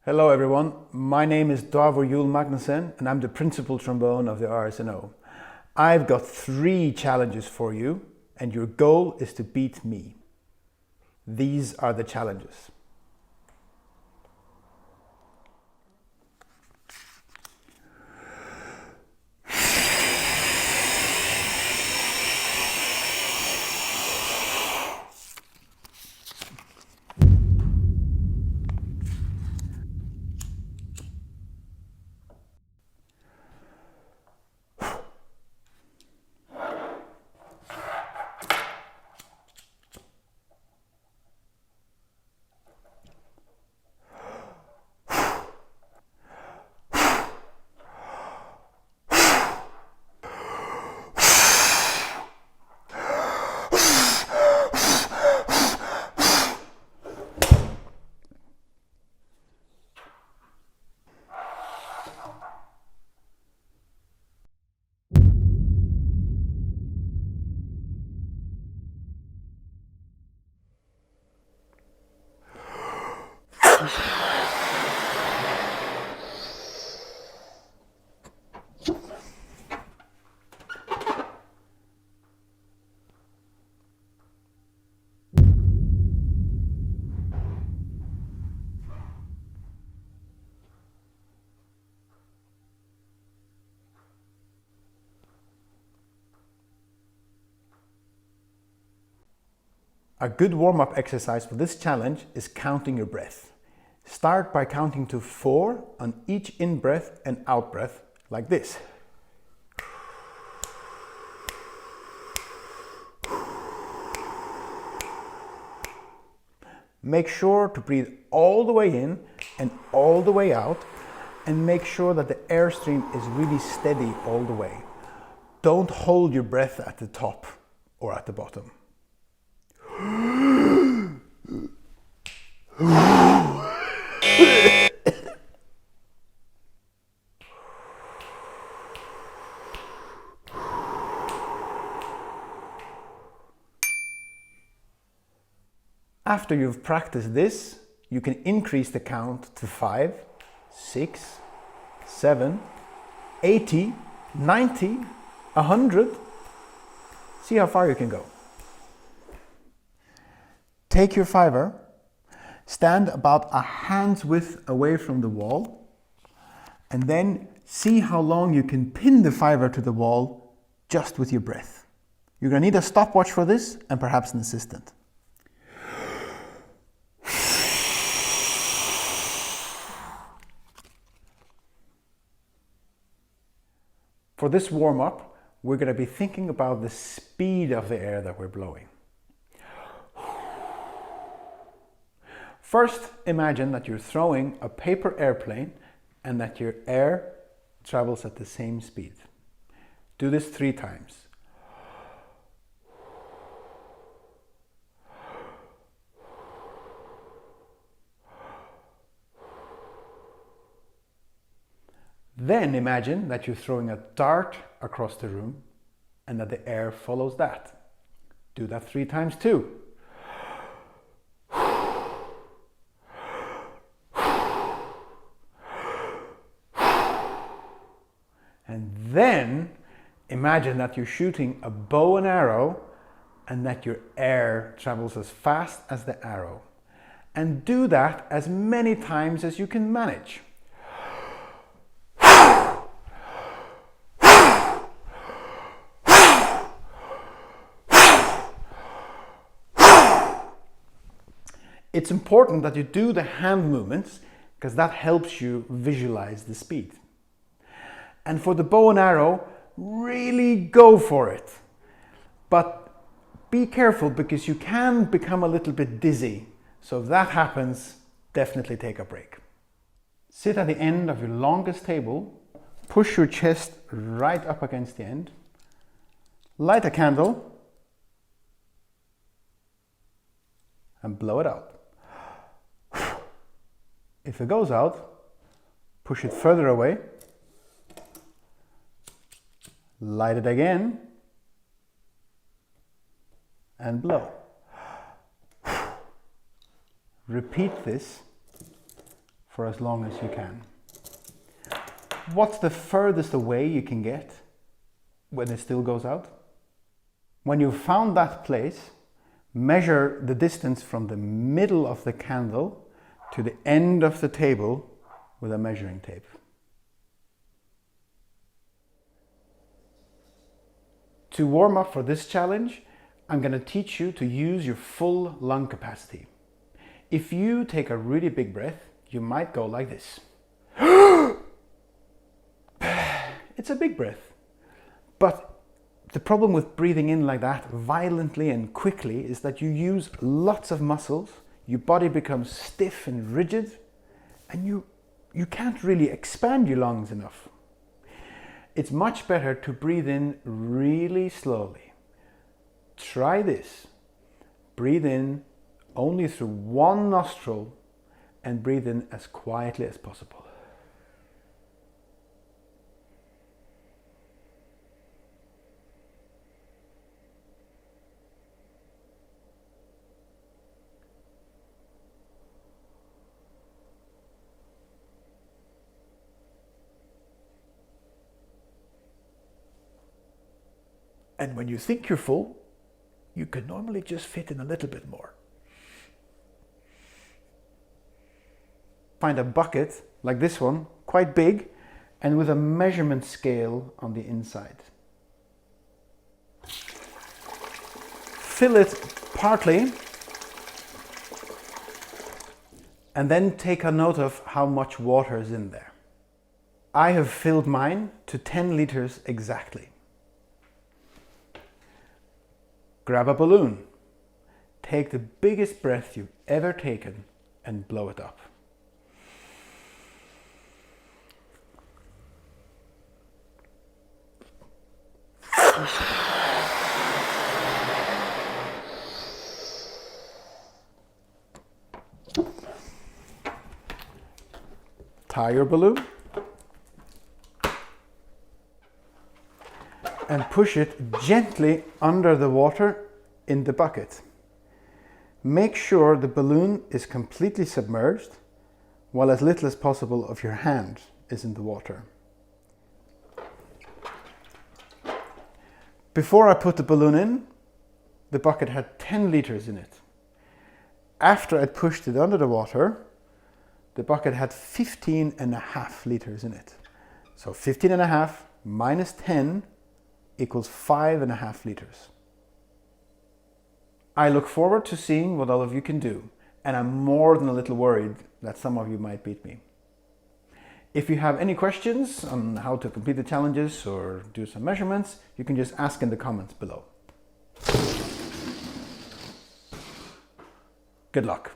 Hello everyone, my name is Davor Juel Magnussen and I'm the principal trombone of the RSNO. I've got 3 challenges for you and your goal is to beat me. These are the challenges. A good warm-up exercise for this challenge is counting your breath. Start by counting to 4 on each in-breath and out-breath, like this. Make sure to breathe all the way in and all the way out, and make sure that the airstream is really steady all the way. Don't hold your breath at the top or at the bottom. After you've practiced this, you can increase the count to 5, 6, 7, 80, 90, 100. See how far you can go. Take your fiver, stand about a hand's width away from the wall, and then see how long you can pin the fiver to the wall just with your breath. You're going to need a stopwatch for this and perhaps an assistant. For this warm-up, we're going to be thinking about the speed of the air that we're blowing. First, imagine that you're throwing a paper airplane and that your air travels at the same speed. Do this 3 times. Then imagine that you're throwing a dart across the room and that the air follows that. Do that 3 times too. And then imagine that you're shooting a bow and arrow and that your air travels as fast as the arrow. And do that as many times as you can manage. It's important that you do the hand movements because that helps you visualize the speed. And for the bow and arrow, really go for it. But be careful because you can become a little bit dizzy. So if that happens, definitely take a break. Sit at the end of your longest table, push your chest right up against the end, light a candle, and blow it out. If it goes out, push it further away, light it again, and blow. Repeat this for as long as you can. What's the furthest away you can get when it still goes out? When you've found that place, measure the distance from the middle of the candle to the end of the table with a measuring tape. To warm up for this challenge, I'm going to teach you to use your full lung capacity. If you take a really big breath, you might go like this. It's a big breath. But the problem with breathing in like that violently and quickly is that you use lots of muscles, your body becomes stiff and rigid, and you can't really expand your lungs enough. It's much better to breathe in really slowly. Try this. Breathe in only through one nostril and breathe in as quietly as possible. And when you think you're full, you can normally just fit in a little bit more. Find a bucket like this one, quite big, and with a measurement scale on the inside. Fill it partly, and then take a note of how much water is in there. I have filled mine to 10 liters exactly. Grab a balloon. Take the biggest breath you've ever taken and blow it up. Tie your balloon and push it gently under the water in the bucket. Make sure the balloon is completely submerged while as little as possible of your hand is in the water. Before I put the balloon in, the bucket had 10 liters in it. After I pushed it under the water, the bucket had 15.5 liters in it. So 15.5 minus 10 equals 5.5 liters. I look forward to seeing what all of you can do, and I'm more than a little worried that some of you might beat me. If you have any questions on how to complete the challenges or do some measurements, you can just ask in the comments below. Good luck.